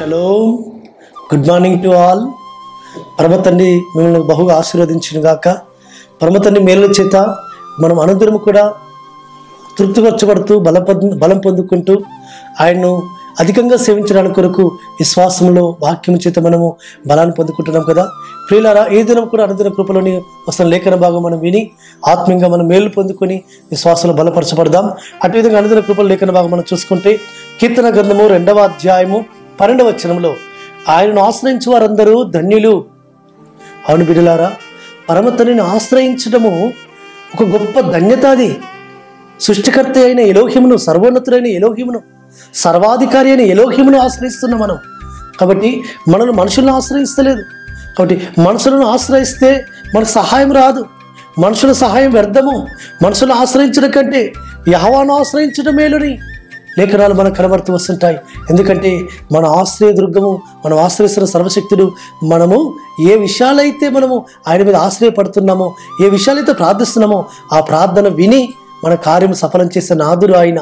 Shalom. Good morning to all. పరమతండ్రి మిమ్మల్ని బహుగా ఆశీర్వదించును గాక. పరమతండ్రి మేలుల చేత మనం అనుదినము కూడా తృప్తిపరచబడుతూ బలం పొందుకుంటూ ఆయన్ను అధికంగా సేవించడానికి కొరకు విశ్వాసంలో వాక్యం చేత మనము బలాన్ని పొందుకుంటున్నాం కదా. ప్రియులారా, ఏ దినం కూడా అనుదిన కృపలోని వస్తున్న లేఖన భాగం మనం విని ఆత్మీయంగా మనం మేలు పొందుకొని విశ్వాసంలో బలపరచబడదాం. అటువిధంగా అనుదిన కృపల లేఖన భాగం మనం చూసుకుంటే కీర్తన గ్రంథము 2వ అధ్యాయము 12వ వచనంలో ఆయనను ఆశ్రయించు వారందరూ ధన్యులు. అవును బిడ్డలారా, పరమతండ్రిని ఆశ్రయించడము ఒక గొప్ప ధన్యత. అది సృష్టికర్త అయిన ఎలోహిమును, సర్వోన్నతుడైన ఎలోహిమును, సర్వాధికారి అయిన ఎలోహిమును ఆశ్రయిస్తున్నాం మనం. కాబట్టి మనల్ని మనుషులను ఆశ్రయిస్తలేదు. కాబట్టి మనుషులను ఆశ్రయిస్తే మనకు సహాయం రాదు. మనుషుల సహాయం వ్యర్థము. మనుషులను ఆశ్రయించడం కంటే యెహోవాను ఆశ్రయించడం మేలుని లేఖనాలు మనకు కనబడుతూ వస్తుంటాయి. ఎందుకంటే మన ఆశ్రయ దుర్గము, మనం ఆశ్రయిస్తున్న సర్వశక్తుడు. మనము ఏ విషయాలైతే మనము ఆయన మీద ఆశ్రయపడుతున్నామో, ఏ విషయాలైతే ప్రార్థిస్తున్నామో ఆ ప్రార్థన విని మన కార్యము సఫలం చేసే నాదుడు ఆయన.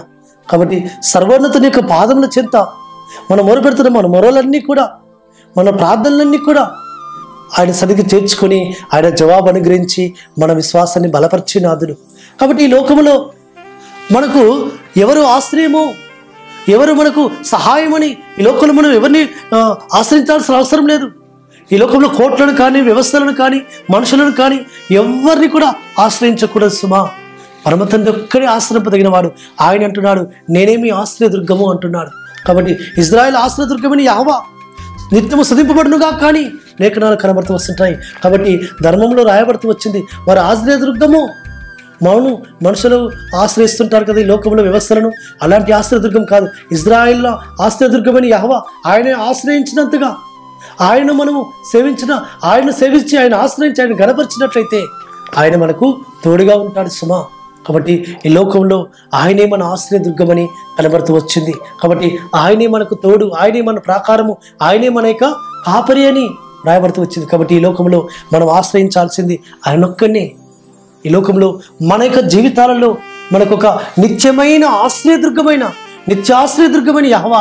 కాబట్టి సర్వోన్నతుని యొక్క పాదముల చెంత మనం మొరపెడుతున్నాం. మన మొరలన్నీ కూడా, మన ప్రార్థనలన్నీ కూడా ఆయన సన్నిధికి చేర్చుకొని ఆయన జవాబు అనుగ్రహించి మన విశ్వాసాన్ని బలపరిచే నాదుడు. కాబట్టి ఈ లోకములో మనకు ఎవరు ఆశ్రయము, ఎవరు మనకు సహాయమని ఈ లోకంలో మనం ఎవరిని ఆశ్రయించాల్సిన అవసరం లేదు. ఈ లోకంలో కోట్లను కానీ, వ్యవస్థలను కానీ, మనుషులను కానీ ఎవరిని కూడా ఆశ్రయించకూడదు సుమా. పరమతండ్రి ఒక్కడే ఆశ్రయింపదగిన వాడు. ఆయన అంటున్నాడు, నేనేమి ఆశ్రయదుర్గము అంటున్నాడు. కాబట్టి ఇజ్రాయెల్ ఆశ్రయదుర్గమని యెహోవా నిత్యము స్తుతింపబడునుగా కానీ లేఖనాలు కనబడుతూ వస్తుంటాయి. కాబట్టి ధర్మంలో రాయబడుతూ వచ్చింది, వారు ఆశ్రయదుర్గము. మౌను మనుషులు ఆశ్రయిస్తుంటారు కదా ఈ లోకంలో వ్యవస్థలను. అలాంటి ఆశ్రయదుర్గం కాదు. ఇజ్రాయెల్లో ఆశ్రయదుర్గమని యెహోవా ఆయనే ఆశ్రయించినంతగా ఆయన మనము ఆయన సేవించి ఆయన ఆశ్రయించి ఆయన గణపరిచినట్లయితే ఆయన మనకు తోడుగా ఉంటాడు సుమా. కాబట్టి ఈ లోకంలో ఆయనే మన ఆశ్రయదుర్గమని కనబడుతూ వచ్చింది. కాబట్టి ఆయనే మనకు తోడు, ఆయనే మన ప్రాకారము, ఆయనే మన యొక్క కాపరి అని రాయబడుతూ వచ్చింది. కాబట్టి ఈ లోకంలో మనం ఆశ్రయించాల్సింది ఆయన ఒక్కనే. ఈ లోకంలో మన యొక్క జీవితాలలో మనకు ఒక నిత్యమైన నిత్యాశ్రయదుర్గమైన యెహోవా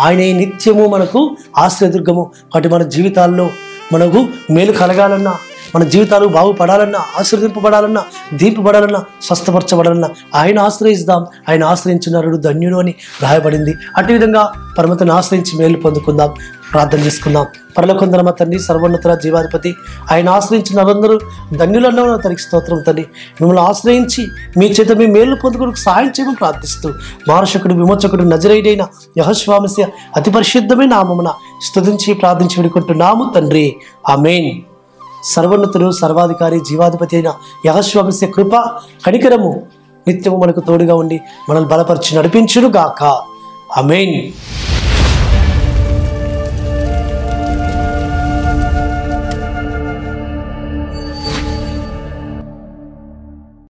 ఆయనే నిత్యము మనకు ఆశ్రయదుర్గము. కాబట్టి మన జీవితాల్లో మనకు మేలు కలగాలన్నా, మన జీవితాలు బాగుపడాలన్నా, ఆశీర్వదింపబడాలన్నా, దీపబడాలన్నా, స్వస్థపరచబడాలన్నా ఆయన ఆశ్రయిస్తాం. ఆయన ఆశ్రయించున్నాడు ధన్యుడు అని రాయబడింది. అటు విధంగా పరమతను ఆశ్రయించి మేలు పొందుకుందాం. ప్రార్థన చేసుకుందాం. పరలోకందర మా తండ్రి, సర్వోన్నత జీవాధిపతి, ఆయన ఆశ్రయించిన వారందరూ ధన్యులన్న తనకి స్తోత్రం తండ్రి. మిమ్మల్ని ఆశ్రయించి మీ చేత మీ మేలు పొందుకు సహాయం చేయమని ప్రార్థిస్తూ మారశకుడు, విమోచకుడు, నజరేయుడైన యెహోషువ మెస్సియా అతి పరిశుద్ధమైన నామమున స్తుతించి ప్రార్థించి వేడుకుంటున్నాము తండ్రి. ఆమేన్. సర్వోన్నతుడు, సర్వాధికారి, జీవాధిపతి అయిన యెహోషువ మెస్సియా కృప, కనికరము నిత్యము మనకు తోడుగా ఉండి మనల్ని బలపరిచి నడిపించును గాక. ఆమేన్.